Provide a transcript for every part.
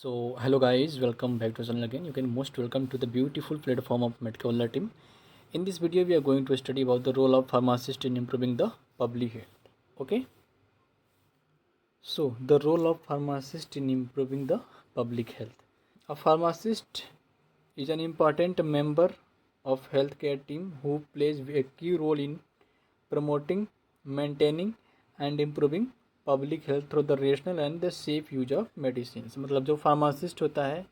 So hello guys, welcome back to channel again. You can most welcome to the beautiful platform of Medical Wallah team. In this video, we are going to study about the role of pharmacist in improving the public health. Okay. So the role of pharmacist in improving the public health. A pharmacist is an important member of healthcare team who plays a key role in promoting, maintaining and improving public health through the rational and the safe use of medicine. मतलब जो pharmacist होता है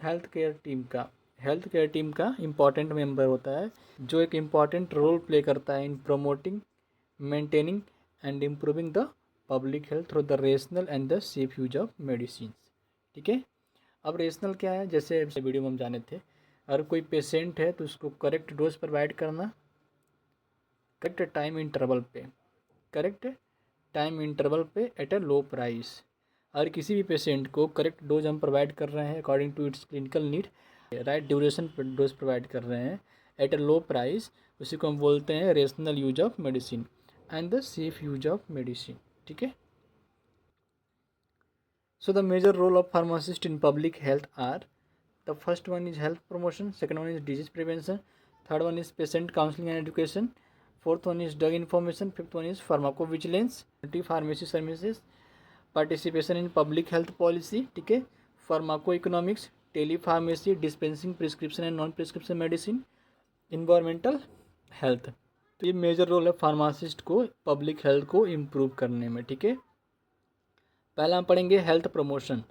health care team का important member होता है, जो एक important role play करता है इन promoting, maintaining and improving the public health through the rational and the safe use of medicine. ठीक है। अब रेशनल क्या है, जैसे वीडियो में हम जाने थे, अगर कोई पेशेंट है तो उसको करेक्ट डोज प्रोवाइड करना, करेक्ट टाइम इंटरवल पे एट अ लो प्राइस। अगर किसी भी पेशेंट को करेक्ट डोज हम प्रोवाइड कर रहे हैं according to its clinical need, right duration पर डोज प्रोवाइड कर रहे हैं एट अ लो प्राइस, उसी को हम बोलते हैं rational use of medicine and the safe use of medicine. ठीक है। So the major role of pharmacist in public health are, the first one is health promotion, second one is disease prevention, third one is patient counselling and education, fourth one is drug information, fifth one is pharmacovigilance, pharmacy services, participation in public health policy. ठीक है। Pharmacoeconomics, telepharmacy, dispensing prescription and non prescription medicine, environmental health. तो ये major role है pharmacist को public health को improve करने में। ठीक है। पहला हम पढ़ेंगे हेल्थ प्रमोशन।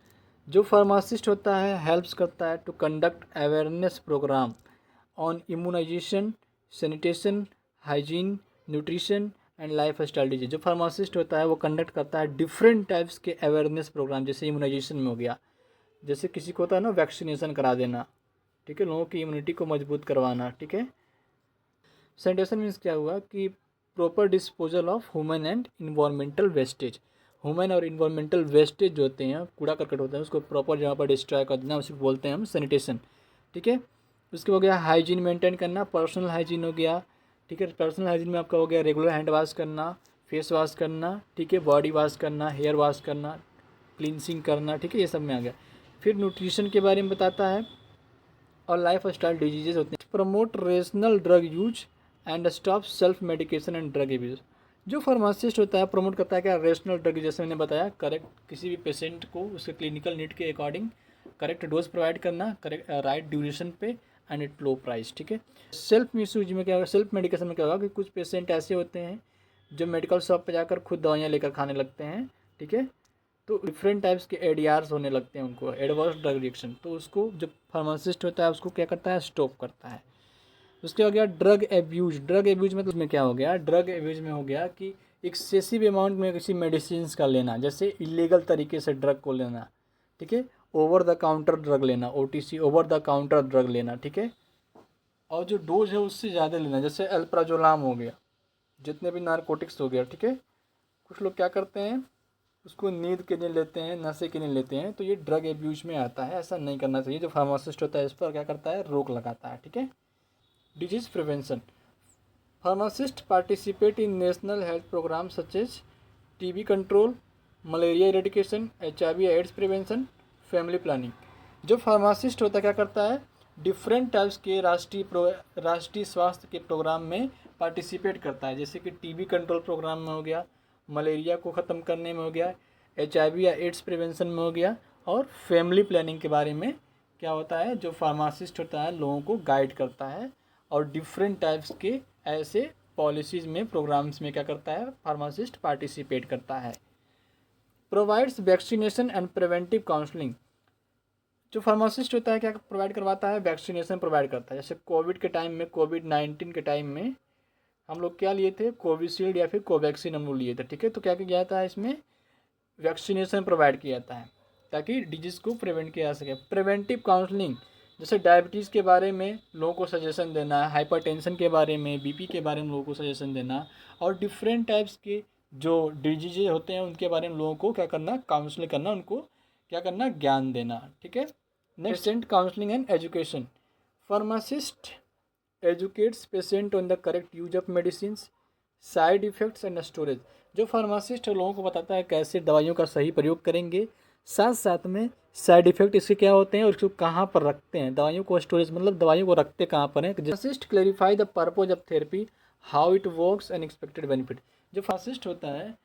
जो फार्मासिस्ट होता है हेल्प्स करता है to conduct awareness programme on immunisation, sanitation, hygiene, nutrition and lifestyle disease. जो फार्मासिस्ट होता है वो कंडक्ट करता है डिफरेंट टाइप्स के अवेयरनेस प्रोग्राम, जैसे इम्यूनाइजेशन में हो गया, जैसे किसी को होता है ना वैक्सीनेशन करा देना, ठीक है, लोगों की इम्यूनिटी को मजबूत करवाना। ठीक है। सैनिटेशन मीन्स क्या हुआ कि proper disposal of human and environmental wastage. Human और इन्वायरमेंटल वेस्टेज जो होते हैं, कूड़ा करकट होते हैं, उसको प्रॉपर जगह पर डिस्ट्रॉय कर देना, उसी को बोलते हैं हम सैनिटेशन। ठीक है। उसके हो गया हाइजीन मेंटेन करना, पर्सनल हाइजीन हो गया। ठीक है। पर्सनल हाइजीन में आपका हो गया रेगुलर हैंड वॉश करना, फेस वॉश करना, ठीक है, बॉडी वॉश करना, हेयर वॉश करना, क्लींसिंग करना। ठीक है, ये सब में आ गया। फिर न्यूट्रिशन के बारे में बताता है और लाइफ स्टाइल डिजीजेज होते हैं। Promote rational drug use and stop self medication and drug abuse. जो फार्मासिस्ट होता है प्रमोट करता है क्या, रेशनल ड्रग, जैसे मैंने बताया, करेक्ट किसी भी पेशेंट को उसके क्लिनिकल नीड के अकॉर्डिंग करेक्ट डोज प्रोवाइड करना, करेक्ट राइट ड्यूरेशन पे एंड एट लो प्राइस। ठीक है। सेल्फ मिसयूज में क्या होगा, सेल्फ मेडिकेशन में क्या होगा कि कुछ पेशेंट ऐसे होते हैं जो मेडिकल शॉप पे जाकर खुद दवाइयाँ लेकर खाने लगते हैं। ठीक है। तो डिफरेंट टाइप्स के एडीआर्स होने लगते हैं उनको, एडवर्स ड्रग रिएक्शन, तो उसको जो फार्मासिस्ट होता है उसको क्या करता है, स्टॉप करता है। उसके हो गया ड्रग एब्यूज। ड्रग एब्यूज मतलब उसमें क्या हो गया, ड्रग एब्यूज में हो गया कि एक्सेसिव अमाउंट में किसी मेडिसिन का लेना, जैसे इलीगल तरीके से ड्रग को लेना। ठीक है। ओवर द काउंटर ड्रग लेना, OTC over the counter drug लेना। ठीक है। और जो डोज है उससे ज़्यादा लेना, जैसे अल्प्राजोलाम हो गया, जितने भी नारकोटिक्स हो गया। ठीक है। कुछ लोग क्या करते हैं, उसको नींद के लिए लेते हैं, नशे के लिए लेते हैं, तो ये ड्रग एब्यूज में आता है, ऐसा नहीं करना चाहिए। जो फार्मासिस्ट होता है इस पर क्या करता है, रोक लगाता है। ठीक है। Disease prevention, pharmacist participate in national health programme such as TB control, malaria eradication, HIV AIDS prevention, family planning. जो फार्मासिस्ट होता है क्या करता है, डिफरेंट टाइप्स के राष्ट्रीय स्वास्थ्य के प्रोग्राम में पार्टिसिपेट करता है, जैसे कि टीबी कंट्रोल प्रोग्राम में हो गया, मलेरिया को ख़त्म करने में हो गया, HIV या एड्स प्रिवेंशन में हो गया, और फैमिली प्लानिंग के बारे में क्या होता है, जो फार्मासिस्ट होता है लोगों को गाइड करता है और डिफरेंट टाइप्स के ऐसे पॉलिसीज़ में, प्रोग्राम्स में क्या करता है, फार्मासिस्ट पार्टिसिपेट करता है। Provides vaccination and preventive counselling. जो फार्मासिस्ट होता है क्या प्रोवाइड करवाता है, वैक्सीनेशन प्रोवाइड करता है। जैसे कोविड के टाइम में, कोविड-19 के टाइम में हम लोग क्या लिए थे, कोविशील्ड या फिर कोवैक्सीन हम लोग लिए थे। ठीक है। तो क्या किया जाता है, इसमें वैक्सीनेशन प्रोवाइड किया जाता है ताकि डिजीज़ को प्रिवेंट किया जा सके। प्रिवेंटिव काउंसलिंग, जैसे डायबिटीज़ के बारे में लोगों को सजेशन देना, हाइपरटेंशन के बारे में, बीपी के बारे में लोगों को सजेशन देना, और डिफरेंट टाइप्स के जो डिजीज होते हैं उनके बारे में लोगों को क्या करना, काउंसलिंग करना, उनको क्या करना, ज्ञान देना। ठीक है। Next, patient counselling and education, pharmacist educates patient on the correct use of medicine, side effects and storage. जो फार्मासिस्ट लोगों को बताता है कैसे दवाइयों का सही प्रयोग करेंगे, साथ साथ में साइड इफेक्ट इसके क्या होते हैं और इसको कहाँ पर रखते हैं, दवाइयों को स्टोरेज मतलब दवाइयों को रखते कहाँ पर हैं। Pharmacist clarify the purpose of therapy, how it works and expected benefit. जो फार्मासिस्ट होता है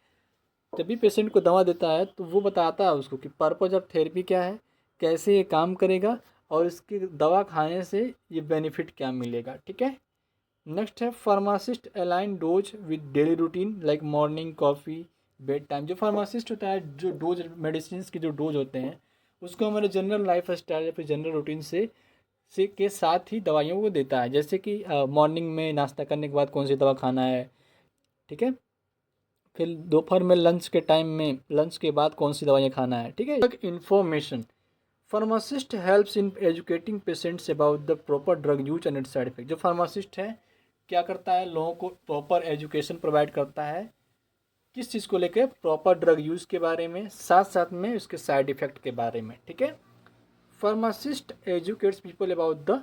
जब भी पेशेंट को दवा देता है तो वो बताता है उसको कि पर्पज ऑफ थेरेपी क्या है, कैसे ये काम करेगा और इसकी दवा खाने से ये बेनिफिट क्या मिलेगा। ठीक है। नेक्स्ट है pharmacist align dose with daily routine like morning coffee bed time. जो फार्मासिस्ट होता है जो डोज मेडिसिन के जो डोज होते हैं उसको हमारे जनरल लाइफ स्टाइल या फिर जनरल रूटीन से के साथ ही दवाइयों को देता है। जैसे कि मॉर्निंग में नाश्ता करने के बाद कौन सी दवा खाना है, ठीक है, फिर दोपहर में लंच के टाइम में लंच के बाद कौन सी दवाइयाँ खाना है। ठीक है। Information, pharmacist helps in educating patients about the proper drug use and it's side effect. जो फार्मासिस्ट है क्या करता है, लोगों को प्रॉपर एजुकेशन प्रोवाइड करता है किस चीज़ को लेकर, प्रॉपर ड्रग यूज़ के बारे में, साथ साथ में उसके साइड इफ़ेक्ट के बारे में। ठीक है। Pharmacist educates people about the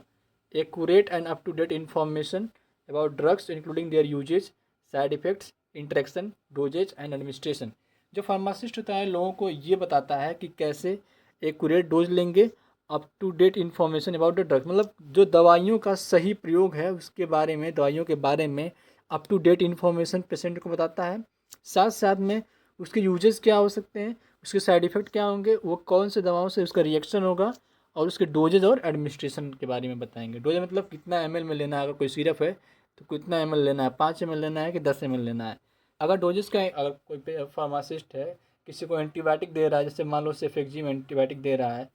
accurate and up to date information about drugs including their uses, side effects, interaction, dosages and administration. जो फार्मासिस्ट होता है लोगों को ये बताता है कि कैसे एक्यूरेट डोज लेंगे, up to date information about the drugs मतलब जो दवाइयों का सही प्रयोग है उसके बारे में, दवाइयों के बारे में up to date information patient को बताता है। साथ साथ में उसके यूजेस क्या हो सकते हैं, उसके साइड इफ़ेक्ट क्या होंगे, वो कौन से दवाओं से उसका रिएक्शन होगा और उसके डोजेज और एडमिनिस्ट्रेशन के बारे में बताएंगे। डोज मतलब कितना ml में लेना है, अगर कोई सिरप है तो कितना ml लेना है, 5 ml लेना है कि 10 ml लेना है। अगर डोजेस का अगर कोई फार्मासिस्ट है किसी को एंटीबायोटिक दे रहा है, जैसे मान लो सेफेक्जिम एंटीबायोटिक दे रहा है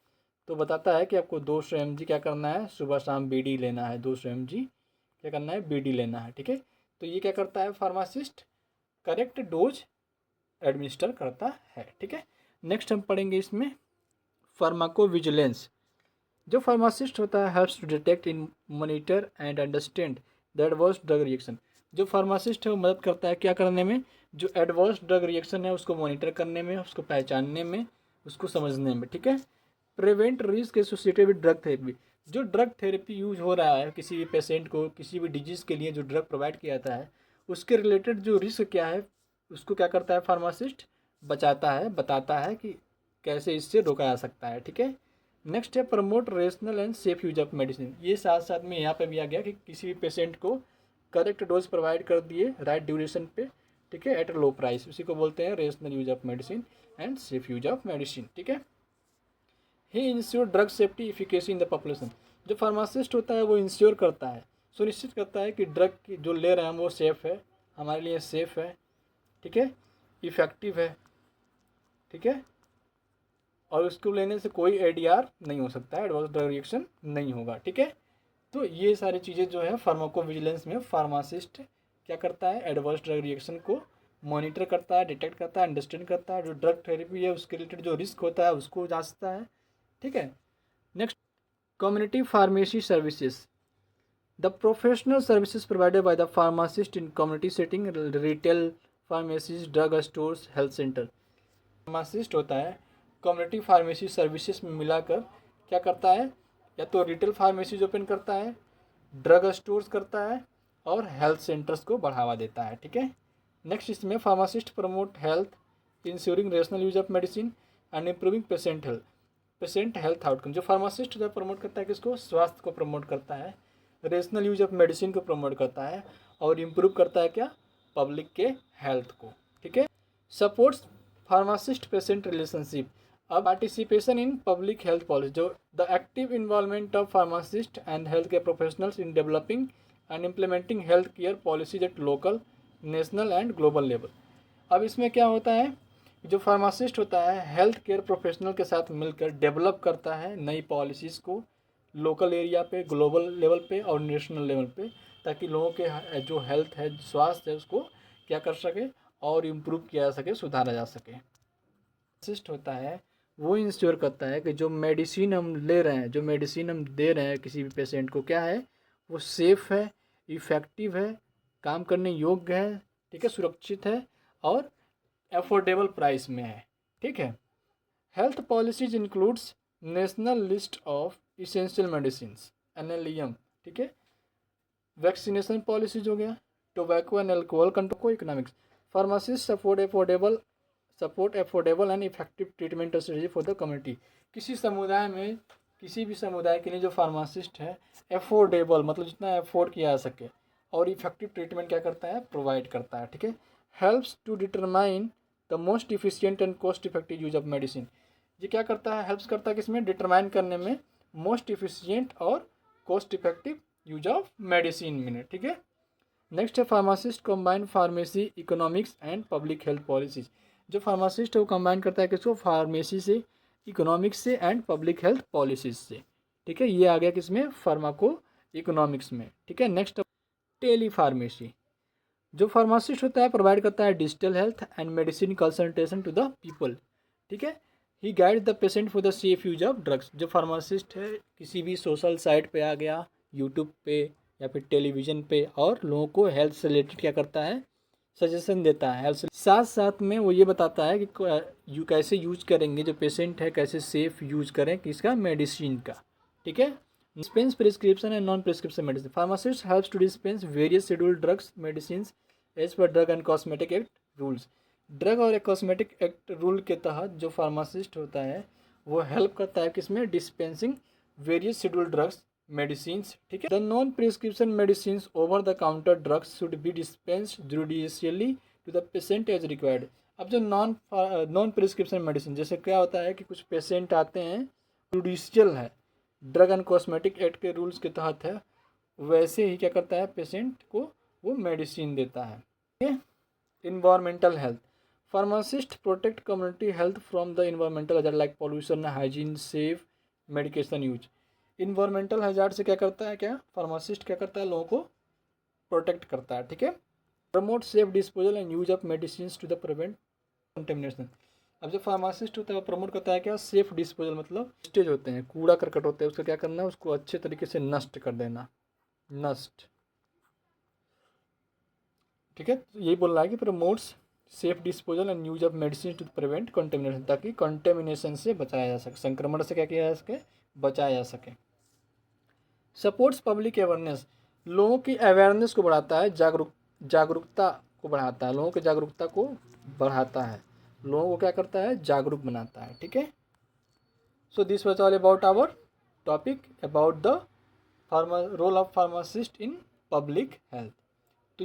तो बताता है कि आपको 200 mg क्या करना है, सुबह शाम बीडी लेना है, 200 mg क्या करना है, बीडी लेना है। ठीक है। तो ये क्या करता है फार्मासिस्ट, करेक्ट डोज एडमिनिस्टर करता है। ठीक है। नेक्स्ट हम पढ़ेंगे इसमें फार्माको विजिलेंस। जो फार्मासिस्ट होता है helps to detect in monitor and understand the adverse drug reaction. जो फार्मासिस्ट है वो मदद करता है क्या करने में, जो एडवर्स ड्रग रिएक्शन है उसको मॉनिटर करने में, उसको पहचानने में, उसको समझने में। ठीक है। Prevent risk associated with drug therapy. जो ड्रग थेरेपी यूज हो रहा है किसी भी पेशेंट को किसी भी डिजीज़ के लिए जो ड्रग प्रोवाइड किया जाता है उसके रिलेटेड जो रिस्क क्या है उसको क्या करता है फार्मासिस्ट, बचाता है, बताता है कि कैसे इससे रोका जा सकता है। ठीक है। नेक्स्ट है promote rational and safe use of medicine. ये साथ साथ में यहाँ पे भी आ गया कि किसी भी पेशेंट को करेक्ट डोज प्रोवाइड कर दिए राइट ड्यूरेशन पे, ठीक है, एट लो प्राइस, उसी को बोलते हैं rational use of medicine and safe use of medicine. ठीक है। He ensure drug safety efficacy in the population. जो फार्मासिस्ट होता है वो इंश्योर करता है, सुनिश्चित करता है कि ड्रग की जो ले रहे हैं हम वो सेफ़ है, हमारे लिए सेफ़ है, ठीक है, इफ़ेक्टिव है, ठीक है, और उसको लेने से कोई एडीआर नहीं हो सकता है, एडवर्स ड्रग रिएक्शन नहीं होगा। ठीक है। तो ये सारी चीज़ें जो है फार्माकोविजिलेंस में फार्मासिस्ट क्या करता है, एडवर्स ड्रग रिएक्शन को मॉनिटर करता है, डिटेक्ट करता है, अंडरस्टैंड करता है, जो ड्रग थेरेपी है उसके रिलेटेड जो रिस्क होता है उसको जांचता है। ठीक है। Next, community pharmacy services. The professional services provided by the pharmacist in community setting, retail pharmacies, drug stores, health centre. Pharmacist होता है कम्युनिटी फार्मेसी सर्विसेज में मिलाकर क्या करता है, या तो रिटेल फार्मेसीज ओपन करता है, ड्रग स्टोर्स करता है और हेल्थ सेंटर्स को बढ़ावा देता है। ठीक है। नेक्स्ट, इसमें pharmacist promote health, ensuring rational use of medicine and improving patient health outcome. जो फार्मासिस्ट जो प्रमोट करता है किसको, स्वास्थ्य को प्रमोट करता है, रेशनल यूज ऑफ मेडिसिन को प्रमोट करता है और इम्प्रूव करता है क्या, पब्लिक के हेल्थ को। ठीक है। Supports pharmacist patient relationship. अब participation in public health policy, जो the active involvement of pharmacist and health care professionals in developing and implementing health care policies at local, national and global level. अब इसमें क्या होता है, जो pharmacist होता है हेल्थ केयर प्रोफेशनल के साथ मिलकर डेवलप करता है नई पॉलिसीज़ को लोकल एरिया पे, ग्लोबल लेवल पे और नेशनल लेवल पे, ताकि लोगों के जो हेल्थ है, स्वास्थ्य है, उसको क्या कर सके और इम्प्रूव किया जा सके, सुधारा जा सके। फार्मासिस्ट होता है वो इंश्योर करता है कि जो मेडिसिन हम ले रहे हैं, जो मेडिसिन हम दे रहे हैं किसी भी पेशेंट को, क्या है, वो सेफ़ है, इफ़ेक्टिव है, काम करने योग्य है, ठीक है, सुरक्षित है और अफोर्डेबल प्राइस में है। ठीक है। Health policies includes national list of essential medicine, NLEM, ठीक है, वैक्सीनेशन पॉलिसीज हो गया, टोबैको एंड अल्कोहल कंट्रोल को, economics. Pharmacist affordable support affordable and effective treatment strategy for the community. किसी समुदाय में, किसी भी समुदाय के लिए जो फार्मासिस्ट है एफोर्डेबल मतलब जितना एफोर्ड किया जा सके, और इफेक्टिव ट्रीटमेंट क्या करता है, प्रोवाइड करता है। ठीक है। Helps to determine the most efficient and cost effective use of medicine. ये क्या करता है, हेल्प्स करता है किसमें, डिटरमाइन करने में मोस्ट इफिशियंट और cost effective use of medicine में। ठीक है। नेक्स्ट है pharmacist combine pharmacy economics and public health policies. जो फार्मासिस्ट है वो कंबाइन करता है किसको, फार्मेसी से, इकोनॉमिक्स से एंड पब्लिक हेल्थ पॉलिसीज से। ठीक है। ये आ गया किसमें, फार्माको इकोनॉमिक्स में। ठीक है। Next telepharmacy. जो फार्मासिस्ट होता है प्रोवाइड करता है digital health and medicine consultation to the people. ठीक है। He guide the patient for the safe use of drugs. जो फार्मासिस्ट है किसी भी सोशल साइट पे आ गया, यूट्यूब पे या फिर टेलीविज़न पे, और लोगों को हेल्थ से रिलेटेड क्या करता है, सजेशन देता है हेल्थ से। साथ साथ में वो ये बताता है कि कैसे यूज करेंगे, जो पेशेंट है कैसे सेफ यूज करें किसका, मेडिसिन का। ठीक है। Dispense prescription and non prescription medicine. Pharmacist helps to dispense various scheduled drugs medicine as per drug and cosmetic act rules. Drug और कॉस्मेटिक एक्ट रूल के तहत जो फार्मासिस्ट होता है वो हेल्प करता है किसमें, dispensing various scheduled drugs medicines. ठीक है। The non prescription medicines over the counter drugs should be dispensed judiciously to the patient as required. अब जो नॉन प्रिस्क्रिप्शन मेडिसिन, जैसे क्या होता है कि कुछ पेशेंट आते हैं, जुडिशियल है, ड्रग एंड कॉस्मेटिक एक्ट के रूल्स के तहत है, वैसे ही क्या करता है, पेशेंट को वो मेडिसिन देता है। ठीक है। Environmental health. Pharmacist protect community health from the environmental hazard like pollution, hygiene, safe medication use. Environmental hazard से क्या करता है, क्या फार्मासिस्ट क्या करता है, लोगों को प्रोटेक्ट करता है। ठीक है। Promote safe disposal and use of medicine to the prevent contamination. अब जो फार्मासिस्ट होता है वो प्रमोट करता है क्या, सेफ डिस्पोजल, मतलब वेस्टेज होते हैं, कूड़ा करकट होते हैं, उसका क्या करना है, उसको अच्छे तरीके से नष्ट कर देना, नष्ट। ठीक है। यही बोल रहा है कि promotes safe disposal and use of medicine to prevent contamination, ताकि कंटेमिनेशन से बचाया जा सके, संक्रमण से क्या किया जा सके, बचाया जा सके। Supports public awareness. लोगों की अवेयरनेस को बढ़ाता है, जागरूकता को बढ़ाता है, लोगों की जागरूकता को बढ़ाता है, लोगों को क्या करता है, जागरूक बनाता है। ठीक है। So this was all about our topic about the role of pharmacist in public health.